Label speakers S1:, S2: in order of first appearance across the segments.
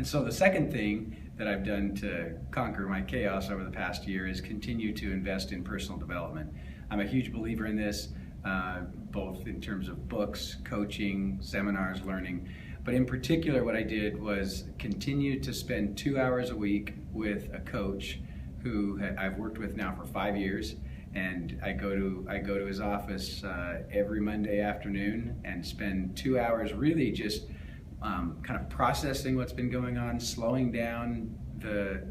S1: So the second thing that I've done to conquer my chaos over the past year is continue to invest in personal development. I'm a huge believer in this, both in terms of books, coaching, seminars, learning. But in particular, what I did was continue to spend 2 hours a week with a coach who I've worked with now for 5 years. And I go to his office every Monday afternoon and spend 2 hours really just kind of processing what's been going on, slowing down the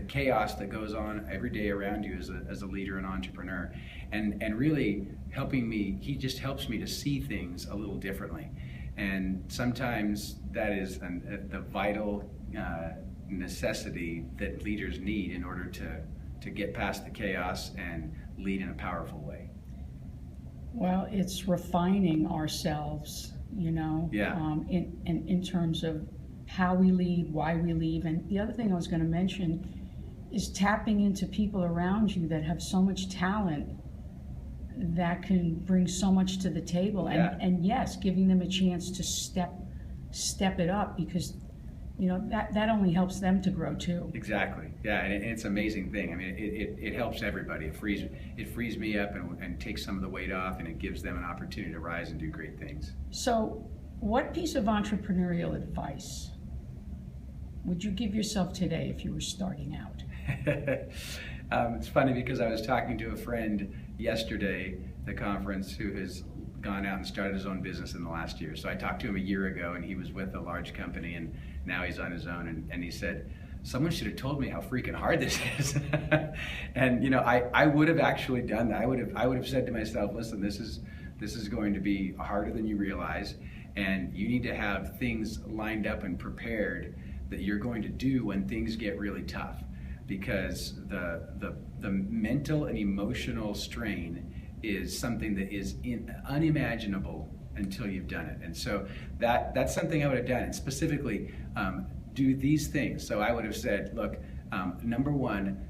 S1: chaos that goes on every day around you as a leader and entrepreneur, and really helping me. He just helps me to see things a little differently, and sometimes that is the vital necessity that leaders need in order to get past the chaos and lead in a powerful way.
S2: Well, it's refining ourselves,
S1: Yeah.
S2: in terms of how we lead, why we lead. And the other thing I was going to mention is tapping into people around you that have so much talent that can bring so much to the table. And yes, giving them a chance to step it up, because that only helps them to grow too.
S1: Exactly. Yeah, and it's an amazing thing. I mean, it helps everybody. It frees me up and takes some of the weight off, and it gives them an opportunity to rise and do great things.
S2: So, what piece of entrepreneurial advice would you give yourself today if you were starting out?
S1: It's funny because I was talking to a friend yesterday at the conference who has gone out and started his own business in the last year. So I talked to him a year ago, and he was with a large company, and now he's on his own. And he said, someone should have told me how freaking hard this is. And I would have actually done that. I would have said to myself, listen, this is going to be harder than you realize, and you need to have things lined up and prepared that you're going to do when things get really tough, because the mental and emotional strain is something that is unimaginable until you've done it. And so that's something I would have done, and specifically do these things. So I would have said, look, number one,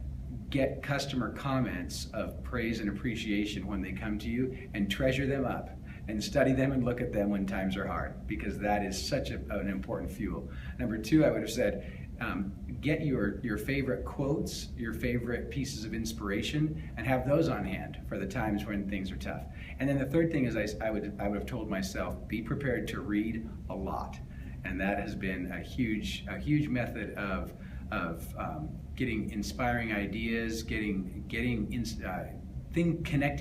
S1: get customer comments of praise and appreciation when they come to you, and treasure them up and study them and look at them when times are hard, because that is such an important fuel. Number two, I would have said, get your favorite quotes, your favorite pieces of inspiration, and have those on hand for the times when things are tough. And then the third thing is I would have told myself, be prepared to read a lot. And that has been a huge method of getting inspiring ideas, connecting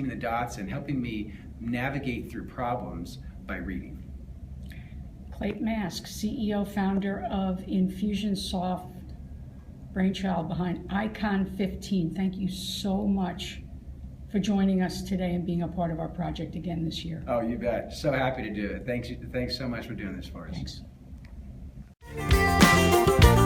S1: the dots, and helping me navigate through problems by reading.
S2: Clate Mask, CEO, founder of Infusioncon, brainchild behind Icon 15. Thank you so much for joining us today and being a part of our project again this year.
S1: Oh, you bet. So happy to do it. Thanks so much for doing this for us.
S2: Thanks.